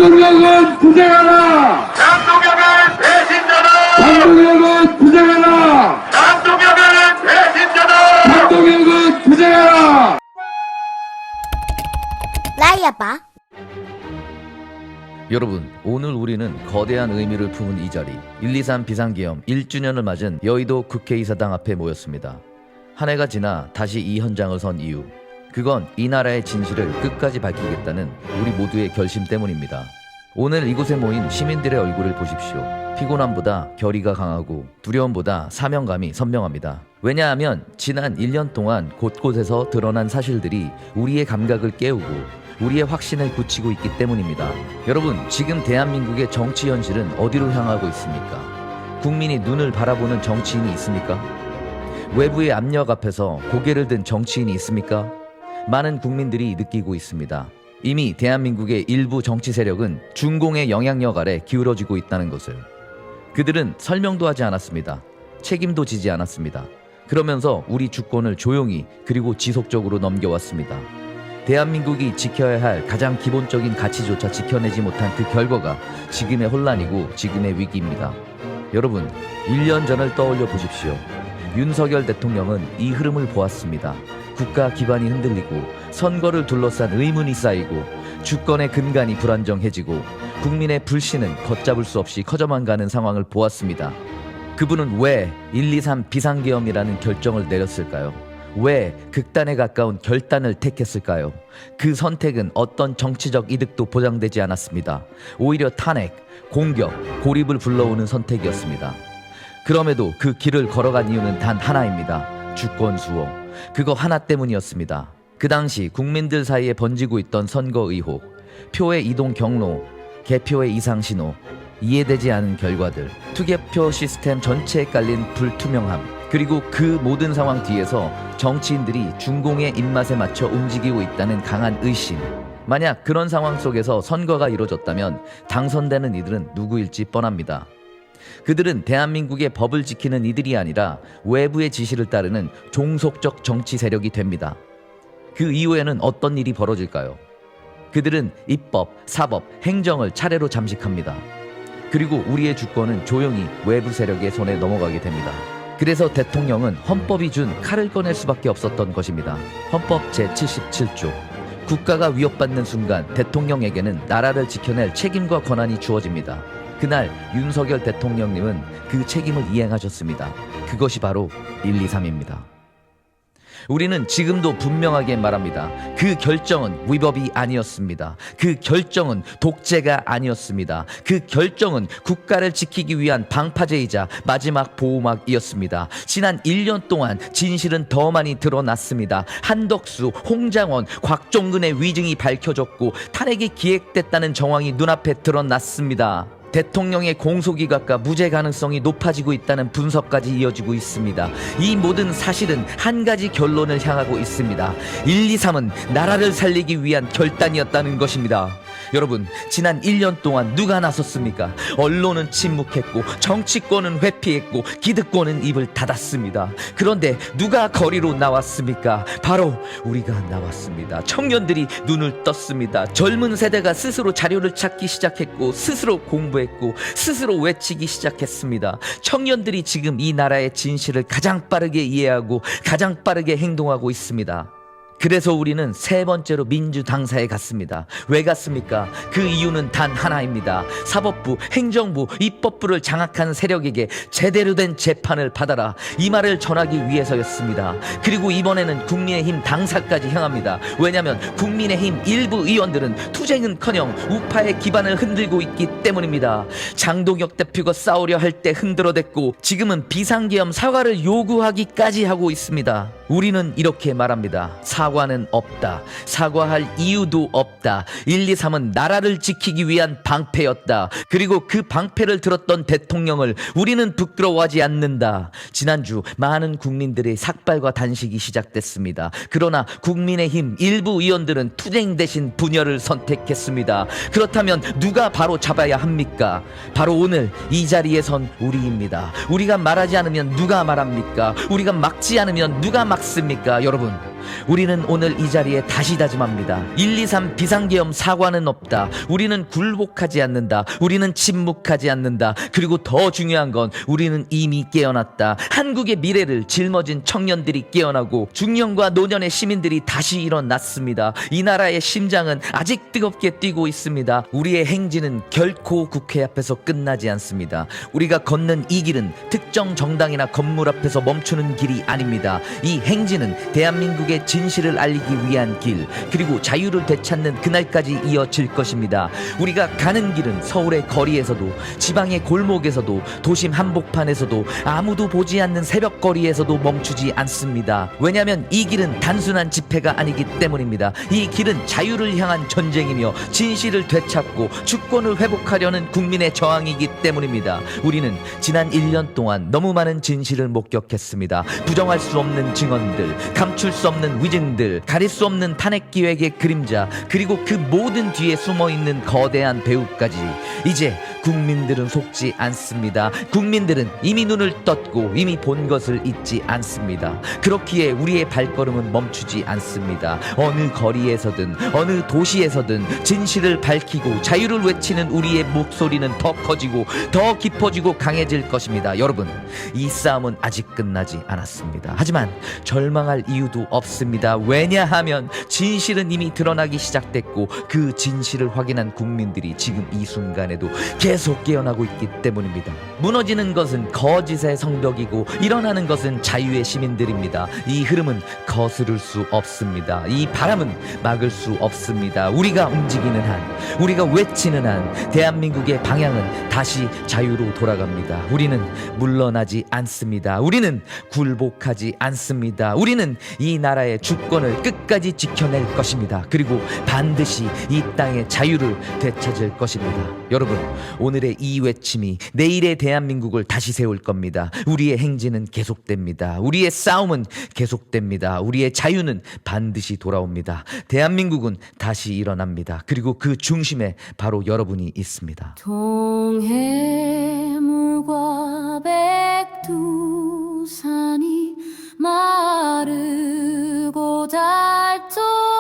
대통령은 부정하라! 대통령은 배신자다! 대통령은 부정하라! 대통령은 배신자다! 대통령은 부정하라! 라이아빠. 여러분, 오늘 우리는 거대한 의미를 품은 이 자리 123 비상계엄 1주년을 맞은 여의도 국회의사당 앞에 모였습니다. 한 해가 지나 다시 이 현장을 선 이유, 그건 이 나라의 진실을 끝까지 밝히겠다는 우리 모두의 결심 때문입니다. 오늘 이곳에 모인 시민들의 얼굴을 보십시오. 피곤함보다 결의가 강하고 두려움보다 사명감이 선명합니다. 왜냐하면 지난 1년 동안 곳곳에서 드러난 사실들이 우리의 감각을 깨우고 우리의 확신을 굳히고 있기 때문입니다. 여러분, 지금 대한민국의 정치 현실은 어디로 향하고 있습니까? 국민이 눈을 바라보는 정치인이 있습니까? 외부의 압력 앞에서 고개를 든 정치인이 있습니까? 많은 국민들이 느끼고 있습니다. 이미 대한민국의 일부 정치 세력은 중공의 영향력 아래 기울어지고 있다는 것을. 그들은 설명도 하지 않았습니다. 책임도 지지 않았습니다. 그러면서 우리 주권을 조용히 그리고 지속적으로 넘겨왔습니다. 대한민국이 지켜야 할 가장 기본적인 가치조차 지켜내지 못한 그 결과가 지금의 혼란이고 지금의 위기입니다. 여러분, 1년 전을 떠올려 보십시오. 윤석열 대통령은 이 흐름을 보았습니다. 국가 기반이 흔들리고 선거를 둘러싼 의문이 쌓이고 주권의 근간이 불안정해지고 국민의 불신은 걷잡을 수 없이 커져만 가는 상황을 보았습니다. 그분은 왜 123 비상계엄이라는 결정을 내렸을까요? 왜 극단에 가까운 결단을 택했을까요? 그 선택은 어떤 정치적 이득도 보장되지 않았습니다. 오히려 탄핵, 공격, 고립을 불러오는 선택이었습니다. 그럼에도 그 길을 걸어간 이유는 단 하나입니다. 주권 수호. 그거 하나 때문이었습니다. 그 당시 국민들 사이에 번지고 있던 선거 의혹, 표의 이동 경로, 개표의 이상 신호, 이해되지 않은 결과들, 투개표 시스템 전체에 깔린 불투명함, 그리고 그 모든 상황 뒤에서 정치인들이 중공의 입맛에 맞춰 움직이고 있다는 강한 의심. 만약 그런 상황 속에서 선거가 이루어졌다면 당선되는 이들은 누구일지 뻔합니다. 그들은 대한민국의 법을 지키는 이들이 아니라 외부의 지시를 따르는 종속적 정치 세력이 됩니다. 그 이후에는 어떤 일이 벌어질까요? 그들은 입법, 사법, 행정을 차례로 잠식합니다. 그리고 우리의 주권은 조용히 외부 세력의 손에 넘어가게 됩니다. 그래서 대통령은 헌법이 준 칼을 꺼낼 수밖에 없었던 것입니다. 헌법 제77조. 국가가 위협받는 순간 대통령에게는 나라를 지켜낼 책임과 권한이 주어집니다. 그날 윤석열 대통령님은 그 책임을 이행하셨습니다. 그것이 바로 123입니다. 우리는 지금도 분명하게 말합니다. 그 결정은 위법이 아니었습니다. 그 결정은 독재가 아니었습니다. 그 결정은 국가를 지키기 위한 방파제이자 마지막 보호막이었습니다. 지난 1년 동안 진실은 더 많이 드러났습니다. 한덕수, 홍장원, 곽종근의 위증이 밝혀졌고 탄핵이 기획됐다는 정황이 눈앞에 드러났습니다. 대통령의 공소기각과 무죄 가능성이 높아지고 있다는 분석까지 이어지고 있습니다. 이 모든 사실은 한 가지 결론을 향하고 있습니다. 123은 나라를 살리기 위한 결단이었다는 것입니다. 여러분, 지난 1년 동안 누가 나섰습니까? 언론은 침묵했고 정치권은 회피했고 기득권은 입을 닫았습니다. 그런데 누가 거리로 나왔습니까? 바로 우리가 나왔습니다. 청년들이 눈을 떴습니다. 젊은 세대가 스스로 자료를 찾기 시작했고 스스로 공부했고 스스로 외치기 시작했습니다. 청년들이 지금 이 나라의 진실을 가장 빠르게 이해하고 가장 빠르게 행동하고 있습니다. 그래서 우리는 세 번째로 민주당사에 갔습니다. 왜 갔습니까? 그 이유는 단 하나입니다. 사법부, 행정부, 입법부를 장악한 세력에게 제대로 된 재판을 받아라, 이 말을 전하기 위해서였습니다. 그리고 이번에는 국민의힘 당사까지 향합니다. 왜냐하면 국민의힘 일부 의원들은 투쟁은커녕 우파의 기반을 흔들고 있기 때문입니다. 장동혁 대표가 싸우려 할 때 흔들어댔고 지금은 비상계엄 사과를 요구하기까지 하고 있습니다. 우리는 이렇게 말합니다. 사과는 없다. 사과할 이유도 없다. 123은 나라를 지키기 위한 방패였다. 그리고 그 방패를 들었던 대통령을 우리는 부끄러워하지 않는다. 지난주 많은 국민들의 삭발과 단식이 시작됐습니다. 그러나 국민의힘 일부 의원들은 투쟁 대신 분열을 선택했습니다. 그렇다면 누가 바로 잡아야 합니까? 바로 오늘 이 자리에 선 우리입니다. 우리가 말하지 않으면 누가 말합니까? 우리가 막지 않으면 누가 막습니까? 여러분, 우리는 오늘 이 자리에 다시 다짐합니다. 123 비상계엄 사과는 없다. 우리는 굴복하지 않는다. 우리는 침묵하지 않는다. 그리고 더 중요한 건 우리는 이미 깨어났다. 한국의 미래를 짊어진 청년들이 깨어나고 중년과 노년의 시민들이 다시 일어났습니다. 이 나라의 심장은 아직 뜨겁게 뛰고 있습니다. 우리의 행진은 결코 국회 앞에서 끝나지 않습니다. 우리가 걷는 이 길은 특정 정당이나 건물 앞에서 멈추는 길이 아닙니다. 이 행진은 대한민국의 진실을 알리기 위한 길, 그리고 자유를 되찾는 그날까지 이어질 것입니다. 우리가 가는 길은 서울의 거리에서도, 지방의 골목에서도, 도심 한복판에서도, 아무도 보지 않는 새벽거리에서도 멈추지 않습니다. 왜냐하면 이 길은 단순한 집회가 아니기 때문입니다. 이 길은 자유를 향한 전쟁이며 진실을 되찾고 주권을 회복하려는 국민의 저항이기 때문입니다. 우리는 지난 1년 동안 너무 많은 진실을 목격했습니다. 부정할 수 없는 증언들, 감출 수 없는 위증들, 가릴 수 없는 탄핵 기획의 그림자, 그리고 그 모든 뒤에 숨어있는 거대한 배후까지. 이제 국민들은 속지 않습니다. 국민들은 이미 눈을 떴고 이미 본 것을 잊지 않습니다. 그렇기에 우리의 발걸음은 멈추지 않습니다. 어느 거리에서든 어느 도시에서든 진실을 밝히고 자유를 외치는 우리의 목소리는 더 커지고 더 깊어지고 강해질 것입니다. 여러분, 이 싸움은 아직 끝나지 않았습니다. 하지만 절망할 이유도 없습니다. 왜냐하면 진실은 이미 드러나기 시작됐고 그 진실을 확인한 국민들이 지금 이 순간에도 계속 깨어나고 있기 때문입니다. 무너지는 것은 거짓의 성벽이고 일어나는 것은 자유의 시민들입니다. 이 흐름은 거스를 수 없습니다. 이 바람은 막을 수 없습니다. 우리가 움직이는 한, 우리가 외치는 한 대한민국의 방향은 다시 자유로 돌아갑니다. 우리는 물러나지 않습니다. 우리는 굴복하지 않습니다. 우리는 이 나라의 주권을 끝까지 지켜낼 것입니다. 그리고 반드시 이 땅의 자유를 되찾을 것입니다. 여러분, 오늘의 이 외침이 내일의 대한민국을 다시 세울 겁니다. 우리의 행진은 계속됩니다. 우리의 싸움은 계속됩니다. 우리의 자유는 반드시 돌아옵니다. 대한민국은 다시 일어납니다. 그리고 그 중심에 바로 여러분이 있습니다. 동해물과 백두산이 마르고 닳도록